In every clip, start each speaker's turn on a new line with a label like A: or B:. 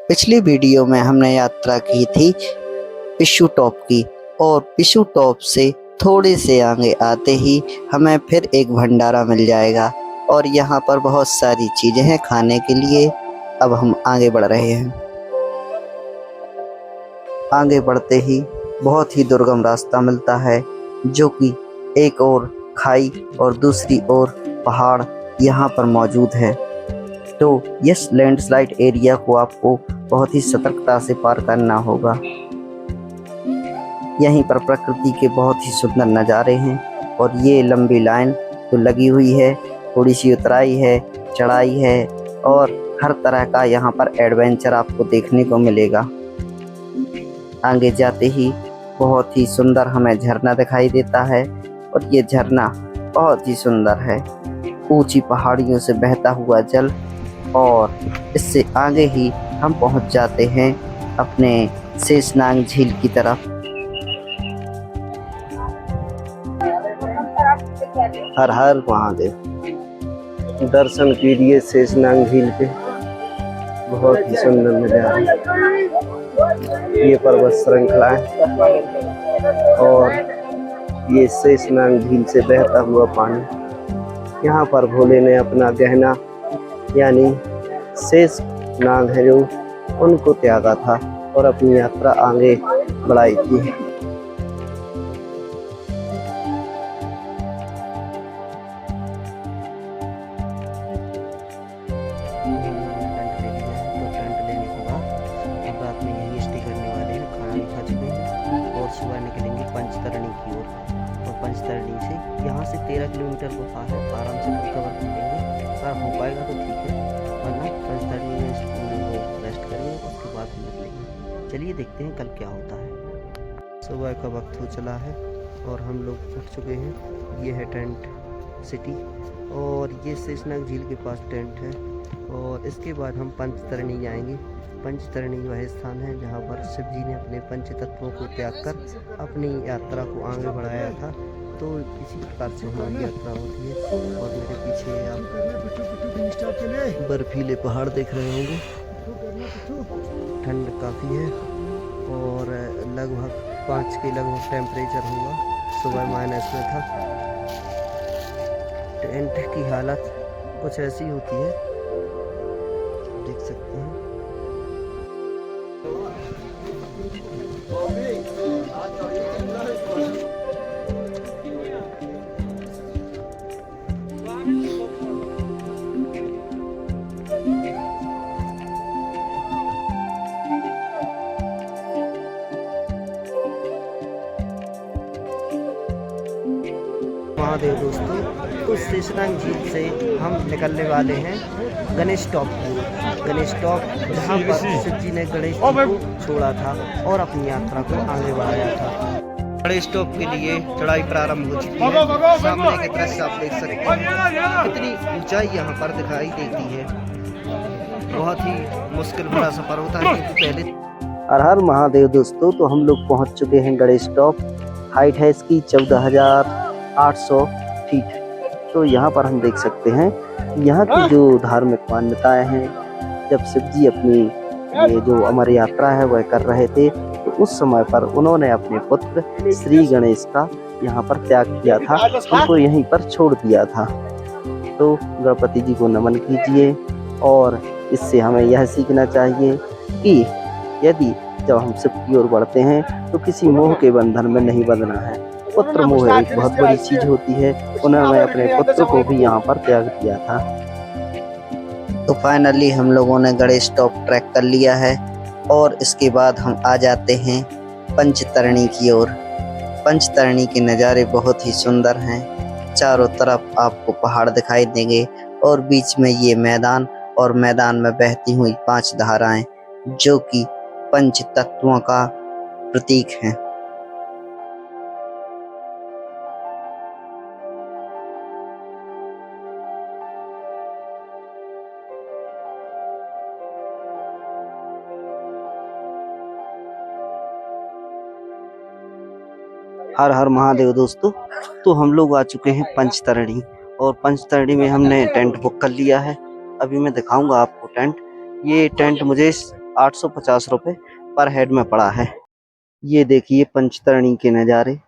A: पिछली वीडियो में हमने यात्रा की थी पिशु टॉप की, और पिशु टॉप से थोड़े से आगे आते ही हमें फिर एक भंडारा मिल जाएगा और यहाँ पर बहुत सारी चीज़ें हैं खाने के लिए। अब हम आगे बढ़ रहे हैं। आगे बढ़ते ही बहुत ही दुर्गम रास्ता मिलता है, जो कि एक ओर खाई और दूसरी ओर पहाड़ यहाँ पर मौजूद है। तो इस लैंडस्लाइड एरिया को आपको बहुत ही सतर्कता से पार करना होगा। यहीं पर प्रकृति के बहुत ही सुंदर नज़ारे हैं और ये लंबी लाइन तो लगी हुई है, थोड़ी सी उतराई है, चढ़ाई है और हर तरह का यहाँ पर एडवेंचर आपको देखने को मिलेगा। आगे जाते ही बहुत ही सुंदर हमें झरना दिखाई देता है और ये झरना बहुत ही सुंदर है। ऊंची पहाड़ियों से बहता हुआ जल, और इससे आगे ही हम पहुंच जाते हैं अपने शेषनाग झील की तरफ। हर हर महादेव। दर्शन कीजिए शेषनाग झील के, बहुत ही सुंदर नजारा। ये पर्वत श्रृंखला है और ये शेषनाग झील से बहता हुआ पानी। यहाँ पर भोले ने अपना गहना यानी शेष नाग है जो उनको त्यागा था और अपनी यात्रा आगे बढ़ाई थी। रात में यहीं स्टे करने वाले हैं, खाना भी खा चुके हैं और सुबह निकलेंगे पंचतरणी की ओर। और पंचतरणी से यहाँ से 13 किलोमीटर को पास है, आराम से कवर कर लेंगे। अगर हो पाएगा तो ठीक है, वरना पंचतरणी में रेस्ट करेंगे, उसके बाद हम निकलेंगे। चलिए देखते हैं कल क्या होता है। सुबह का वक्त हो चला है और हम लोग उठ चुके हैं। ये है टेंट सिटी और ये शेषनाग झील के पास टेंट है। और इसके बाद हम पंचतरणी जाएंगे। पंचतरणी वह स्थान है जहाँ पर शिव जी ने अपने पंच तत्वों को त्याग कर अपनी यात्रा को आगे बढ़ाया था। तो इसी प्रकार से हमारी यात्रा होती है। और मेरे पीछे आप बर्फीले पहाड़ देख रहे होंगे। ठंड काफ़ी है और लगभग 5 के लगभग टेम्परेचर होगा। सुबह माइनस में था। टेंट की हालत कुछ ऐसी होती है, देख सकते हैं। महादेव दोस्तों, तो शेषनाग झील से हम निकलने वाले हैं गणेश टॉप की। गणेश टॉप जहाँ पर शिव जी ने गणेश जी को छोड़ा था और अपनी यात्रा को आगे बढ़ाया था। गणेश टॉप के लिए चढ़ाई प्रारंभ हो चुकी है। सामने के दृश्य आप देख सकते हैं, कितनी ऊंचाई यहाँ पर दिखाई देती है। बहुत ही मुश्किल भरा सफर होता है क्योंकि पहले। हर हर महादेव दोस्तों, तो हम लोग पहुँच चुके हैं गणेश टॉप। हाइट है इसकी 14,800 फीट। तो यहाँ पर हम देख सकते हैं यहाँ की जो धार्मिक मान्यताएं हैं, जब शिव जी अपनी ये जो अमर यात्रा है वह कर रहे थे, तो उस समय पर उन्होंने अपने पुत्र श्री गणेश का यहाँ पर त्याग किया था, उनको यहीं पर छोड़ दिया था। तो गणपति जी को नमन कीजिए और इससे हमें यह सीखना चाहिए कि यदि जब हम शिव की ओर बढ़ते हैं तो किसी मोह के बंधन में नहीं बंधना है। पुत्र मोह एक बहुत बड़ी चीज होती है। उन्होंने अपने पुत्र को भी यहाँ पर त्याग दिया था। तो फाइनली हम लोगों ने गणेश टॉप ट्रैक कर लिया है और इसके बाद हम आ जाते हैं पंचतरणी की ओर। पंचतरणी के नज़ारे बहुत ही सुंदर हैं। चारों तरफ आपको पहाड़ दिखाई देंगे और बीच में ये मैदान, और मैदान में बहती हुई 5 धाराएं जो कि पंच तत्वों का प्रतीक हैं। हर हर महादेव दोस्तों, तो हम लोग आ चुके हैं पंचतरणी और पंचतरणी में हमने टेंट बुक कर लिया है। अभी मैं दिखाऊंगा आपको टेंट। ये टेंट मुझे 850 रुपये पर हेड में पड़ा है। ये देखिए पंचतरणी के नज़ारे,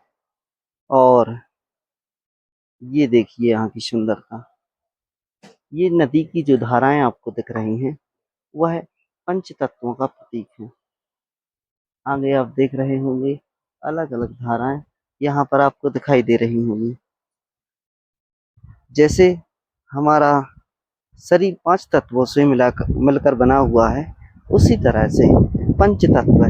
A: और ये देखिए यहाँ की सुंदरता। ये नदी की जो धाराएं आपको दिख रही हैं वह पंच तत्वों का प्रतीक है। आगे आप देख रहे होंगे अलग अलग धाराएं यहाँ पर आपको दिखाई दे रही होंगी। जैसे हमारा शरीर 5 तत्वों से मिलकर बना हुआ है, उसी तरह से पंच तत्व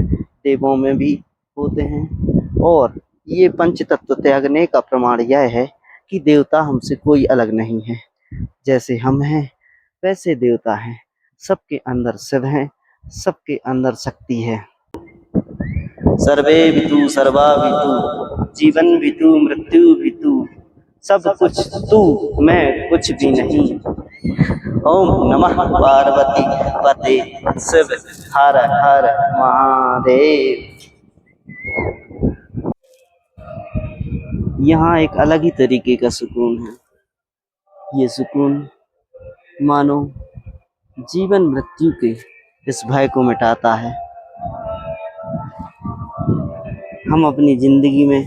A: देवों में भी होते हैं। और ये पंच तत्व त्यागने का प्रमाण यह है कि देवता हमसे कोई अलग नहीं है। जैसे हम हैं वैसे देवता हैं, सबके अंदर शिव हैं, सबके अंदर शक्ति है। सर्वे वितु सर्वा वितु, जीवन वितु मृत्यु वितु, सब कुछ तू मैं कुछ भी नहीं। ओम नमः पार्वती पते शिव हर हर महादेव। यहाँ एक अलग ही तरीके का सुकून है। ये सुकून मानो जीवन मृत्यु के इस भय को मिटाता है। हम अपनी जिंदगी में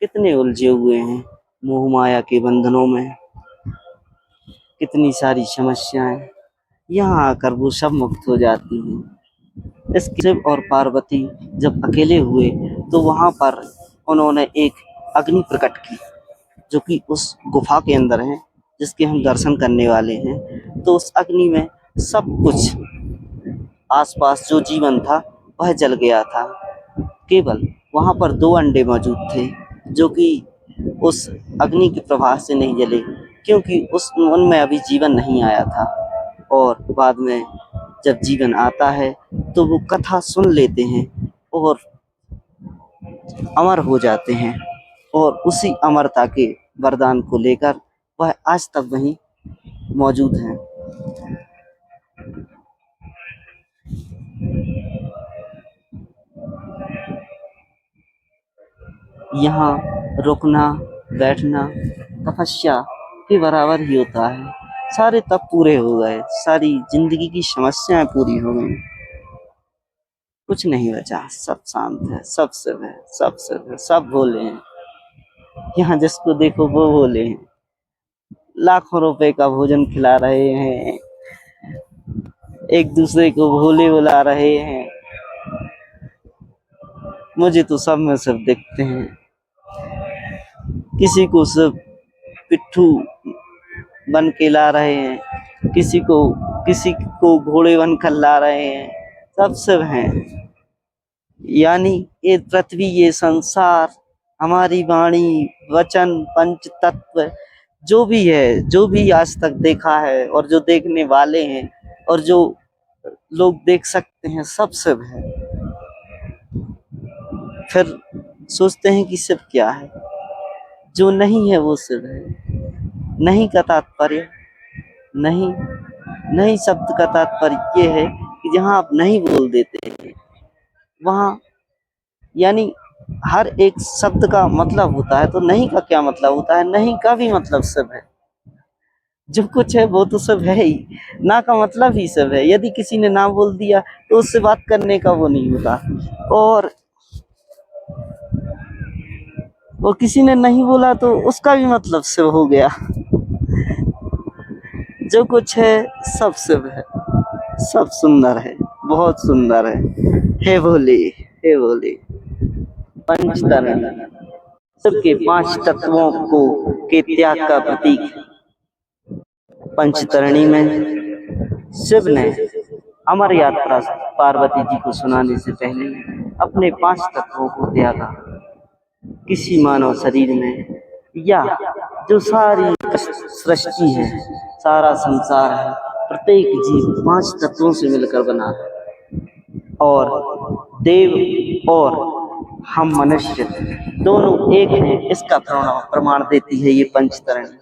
A: कितने उलझे हुए हैं मोह माया के बंधनों में, कितनी सारी समस्याएं, यहाँ आकर वो सब मुक्त हो जाती हैं। इस शिव और पार्वती जब अकेले हुए तो वहाँ पर उन्होंने एक अग्नि प्रकट की, जो कि उस गुफा के अंदर है, जिसके हम दर्शन करने वाले हैं। तो उस अग्नि में सब कुछ आसपास जो जीवन था वह जल गया था। केवल वहाँ पर 2 अंडे मौजूद थे, जो कि उस अग्नि के प्रभाव से नहीं जले, क्योंकि उनमें अभी जीवन नहीं आया था। और बाद में जब जीवन आता है तो वो कथा सुन लेते हैं और अमर हो जाते हैं, और उसी अमरता के वरदान को लेकर वह आज तक वहीं मौजूद हैं। यहाँ रुकना बैठना तपस्या के बराबर ही होता है। सारे तप पूरे हो गए, सारी जिंदगी की समस्याएं पूरी हो गई, कुछ नहीं बचा, सब शांत है, सब शिव है, सब शिव है, सब भोले हैं। यहाँ जिसको देखो वो भोले हैं। लाखों रुपए का भोजन खिला रहे हैं, एक दूसरे को भोले बुला रहे हैं। मुझे तो सब में सब दिखते हैं। किसी को सब पिट्ठू बन के ला रहे हैं, किसी को घोड़े बन कर ला रहे हैं, सब शिव हैं। यानी ये पृथ्वी, ये संसार, हमारी वाणी वचन पंच तत्व जो भी है, जो भी आज तक देखा है और जो देखने वाले हैं और जो लोग देख सकते हैं, सब शिव है। फिर सोचते हैं कि शिव क्या है? जो नहीं है वो शिव है। नहीं का तात्पर्य नहीं शब्द का तात्पर्य ये है कि जहाँ आप नहीं बोल देते हैं वहाँ, यानी हर एक शब्द का मतलब होता है, तो नहीं का क्या मतलब होता है? नहीं का भी मतलब शिव है। जो कुछ है वो तो सब है ही, ना का मतलब ही सब है। यदि किसी ने ना बोल दिया तो उससे बात करने का वो नहीं होता, और किसी ने नहीं बोला तो उसका भी मतलब शिव हो गया। जो कुछ है सब शिव है, सब सुंदर है, बहुत सुंदर है। हे भोले, हे भोले। पंचतरण शिव के 5 तत्वों को के त्याग का प्रतीक। पंचतरणी में शिव ने अमर यात्रा पार्वती जी को सुनाने से पहले अपने 5 तत्वों को त्यागा। किसी मानव शरीर में या जो सारी सृष्टि है, सारा संसार है, प्रत्येक जीव 5 तत्वों से मिलकर बना है। और देव और हम मनुष्य दोनों एक हैं, इसका प्रमाण देती है ये पंचतरणी।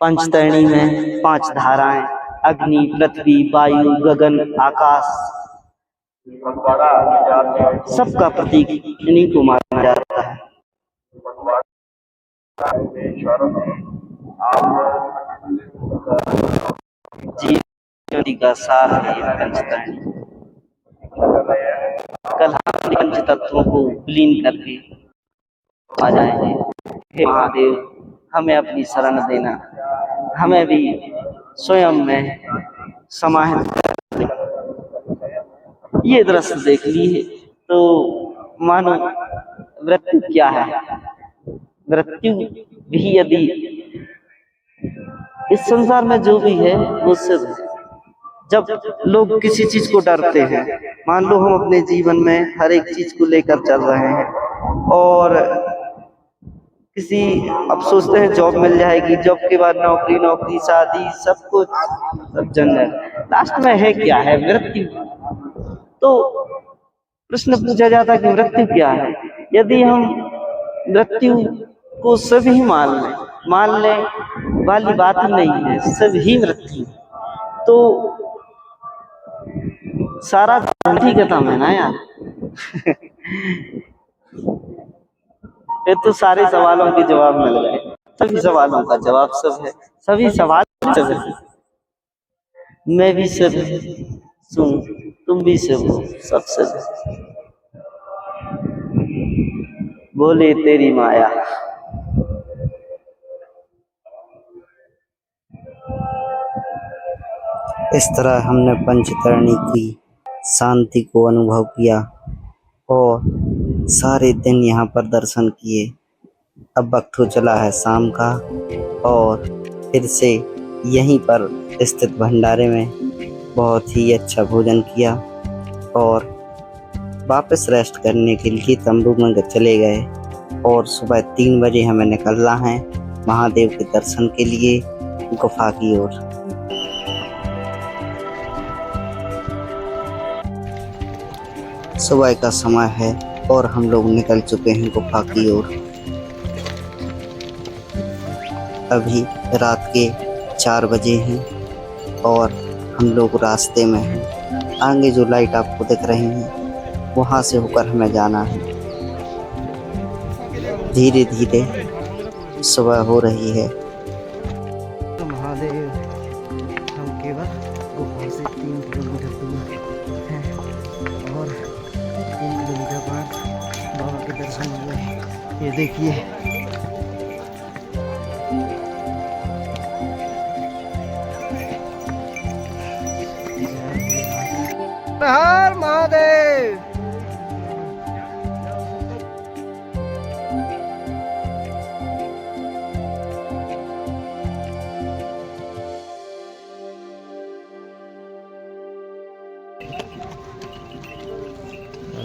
A: पंचतरणी में 5 धाराएं, अग्नि, पृथ्वी, वायु, गगन, आकाश, सबका प्रतीक इन्हीं को माना जाता है। जीवन का सार है ये पंचतरणी। कल हम पंच तत्वों को विलीन करके आ जाएंगे। हे महादेव, हमें अपनी शरण देना, हमें भी स्वयं में समाहित कर। ये दृश्य देख लिए तो मानो मृत्यु क्या है। मृत्यु भी यदि इस संसार में जो भी है वो सिर्फ जब लोग किसी चीज को डरते हैं, मान लो हम अपने जीवन में हर एक चीज को लेकर चल रहे हैं और किसी अब सोचते हैं जॉब मिल जाएगी, जॉब के बाद नौकरी, नौकरी शादी सब कुछ सब जंगल, लास्ट में है क्या है? मृत्यु। तो प्रश्न पूछा जाता है कि मृत्यु क्या है। यदि हम मृत्यु को सभी मानने वाली बात नहीं है, सभी मृत्यु, तो सारा ही खत्म है ना यार। ये तो सारे सवालों के जवाब मिल गए, सभी सवालों का जवाब सब है, सभी सवाल सब है। मैं भी सब सुन, तुम भी सब हो, सब सब बोले तेरी माया। इस तरह हमने पंचतरणी की शांति को अनुभव किया और सारे दिन यहाँ पर दर्शन किए। अब वक्त हो चला है शाम का और फिर से यहीं पर स्थित भंडारे में बहुत ही अच्छा भोजन किया और वापस रेस्ट करने के लिए तंबू में चले गए और सुबह 3 बजे हमें निकलना है महादेव के दर्शन के लिए गुफा की ओर। सुबह का समय है और हम लोग निकल चुके हैं गुफा की ओर। अभी रात के 4 बजे हैं और हम लोग रास्ते में हैं। आगे जो लाइट आपको दिख रही है वहाँ से होकर हमें जाना है। धीरे धीरे सुबह हो रही है। तो महादेव हम केवल गुफा से 3 किलोमीटर दूर हैं और 3 किलोमीटर बाद बाबा के दर्शन हो गए। ये देखिए, हर महादेव।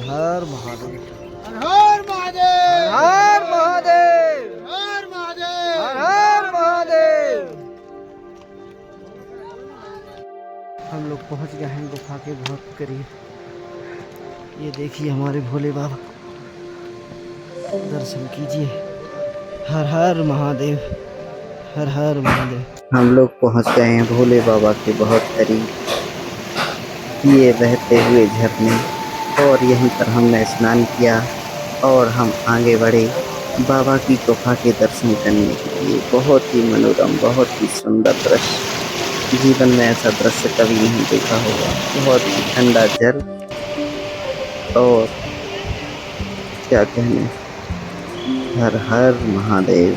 A: हर महादेव,
B: हर महादेव,
A: हर महादेव,
B: हर महादेव,
A: हर महादेव। हम लोग पहुंच गए हैं गुफा के बहुत करीब। ये देखिए हमारे भोले बाबा, दर्शन कीजिए। हर हर महादेव, हर हर महादेव। हम लोग पहुंच गए हैं भोले बाबा के बहुत करीब। ये बहते हुए झरने और यहीं पर हमने स्नान किया और हम आगे बढ़े बाबा की गुफा के दर्शन करने के लिए। बहुत ही मनोरम, बहुत ही सुंदर दृश्य, जीवन में ऐसा दृश्य कभी नहीं देखा होगा। बहुत ही ठंडा जल और क्या कहने, हर हर महादेव।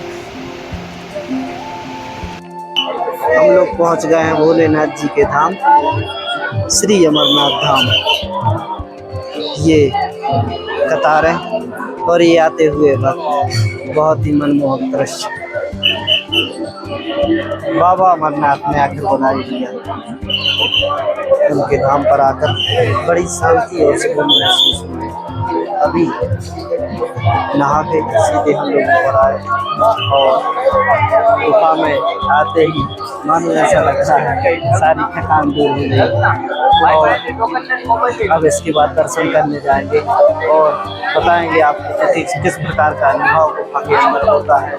A: हम लोग पहुंच गए हैं भोलेनाथ जी के धाम, श्री अमरनाथ धाम। ये कतारें और ये आते हुए वक्त बहुत ही मनमोहक दृश्य। बाबा अमरनाथ ने आकर बना दिया। उनके धाम पर आकर बड़ी शांति और सुकून महसूस हुई। अभी नहा के सीधे हम लोग ऊपर आए और गुफा में आते ही मानो ऐसा लग रहा है सारी थकान दूर हो गई। और अब इसके बाद दर्शन करने जाएंगे और बताएंगे आपको किस प्रकार का अनुभव गुफा के अंदर होता है,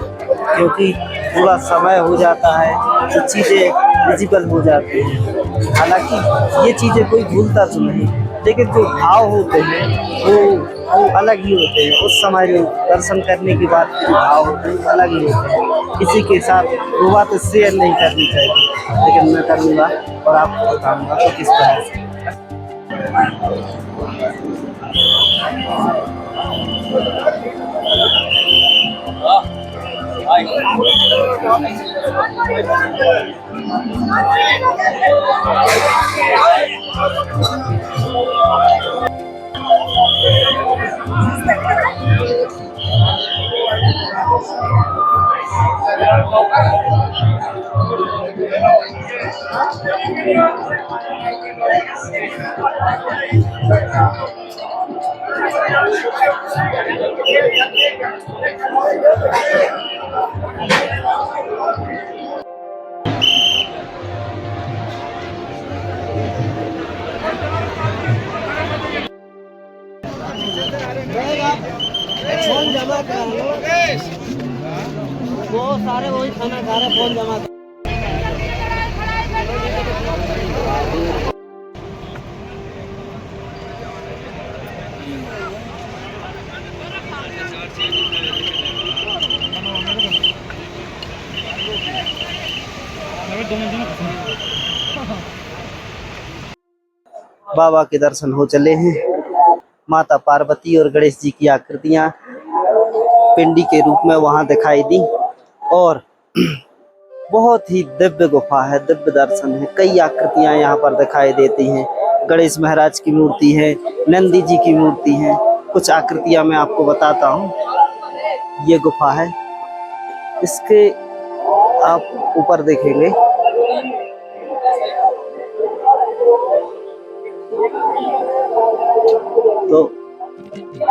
A: क्योंकि पूरा समय हो जाता है तो चीज़ें विजिबल हो जाती हैं। हालांकि ये चीज़ें कोई भूलता तो नहीं, लेकिन जो भाव होते हैं वो अलग ही होते हैं। उस समय में दर्शन करने के बाद जो भाव होते हैं अलग ही होते हैं। किसी के साथ वो बात शेयर नहीं करनी चाहिए, लेकिन मैं करूँगा और आपको बताऊँगा तो किस तरह से। फोन जमा करा लो, वो सारे वही खाना खा रहे, फोन जमा बाबा के दर्शन हो चले हैं। माता पार्वती और गणेश जी की आकृतियां पिंडी के रूप में वहां दिखाई दी और बहुत ही दिव्य गुफा है, दिव्य दर्शन है। कई आकृतियां यहाँ पर दिखाई देती हैं। गणेश महाराज की मूर्ति है, नंदी जी की मूर्ति है। कुछ आकृतियां मैं आपको बताता हूँ। ये गुफा है, इसके आप ऊपर देखेंगे तो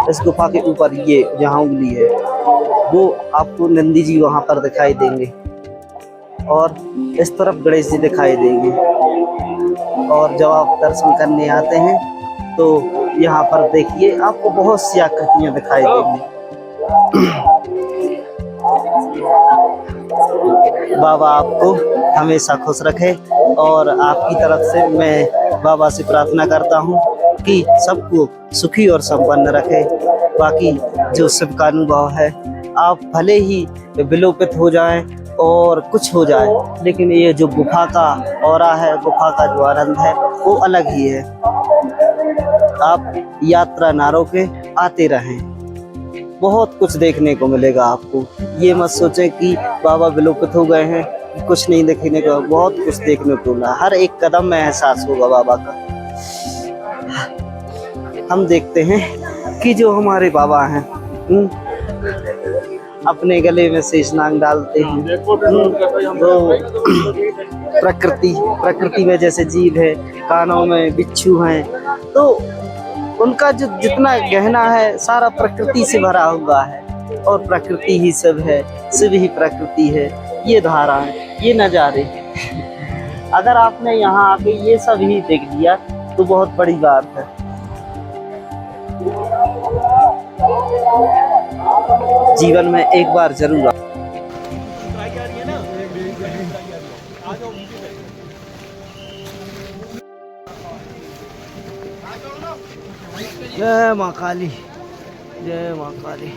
A: इस गुफा के ऊपर ये जहाँ उंगली है वो आपको नंदी जी वहां पर दिखाई देंगे और इस तरफ गणेश जी दिखाई देंगे। और जब आप दर्शन करने आते हैं तो यहाँ पर देखिए आपको बहुत सी आकृतियां दिखाई देंगी। बाबा आपको हमेशा खुश रखे और आपकी तरफ से मैं बाबा से प्रार्थना करता हूँ कि सबको सुखी और संपन्न रखे। बाकी जो शिव का अनुभव है, आप भले ही विलोपित हो जाएं और कुछ हो जाए, लेकिन ये जो गुफा का ऑरा है, गुफा का जो आनंद है वो अलग ही है। आप यात्रा ना रोके, आते रहें, बहुत कुछ देखने को मिलेगा आपको। ये मत सोचें कि बाबा विलोपित हो गए हैं, कुछ नहीं देखने को, बहुत कुछ देखने को मिला। हर एक कदम में एहसास होगा बाबा का। हम देखते हैं कि जो हमारे बाबा हैं अपने गले में शेषनाग डालते हैं। वो प्रकृति में जैसे जीव है, कानों में बिच्छू हैं, तो उनका जो जितना गहना है सारा प्रकृति से भरा हुआ है और प्रकृति ही शिव है, शिव ही प्रकृति है। ये धारा है, ये नज़ारे। अगर आपने यहाँ आके ये सब ही देख लिया तो बहुत बड़ी बात है। जीवन में एक बार जरूर जय माँ काली, जय माँ काली।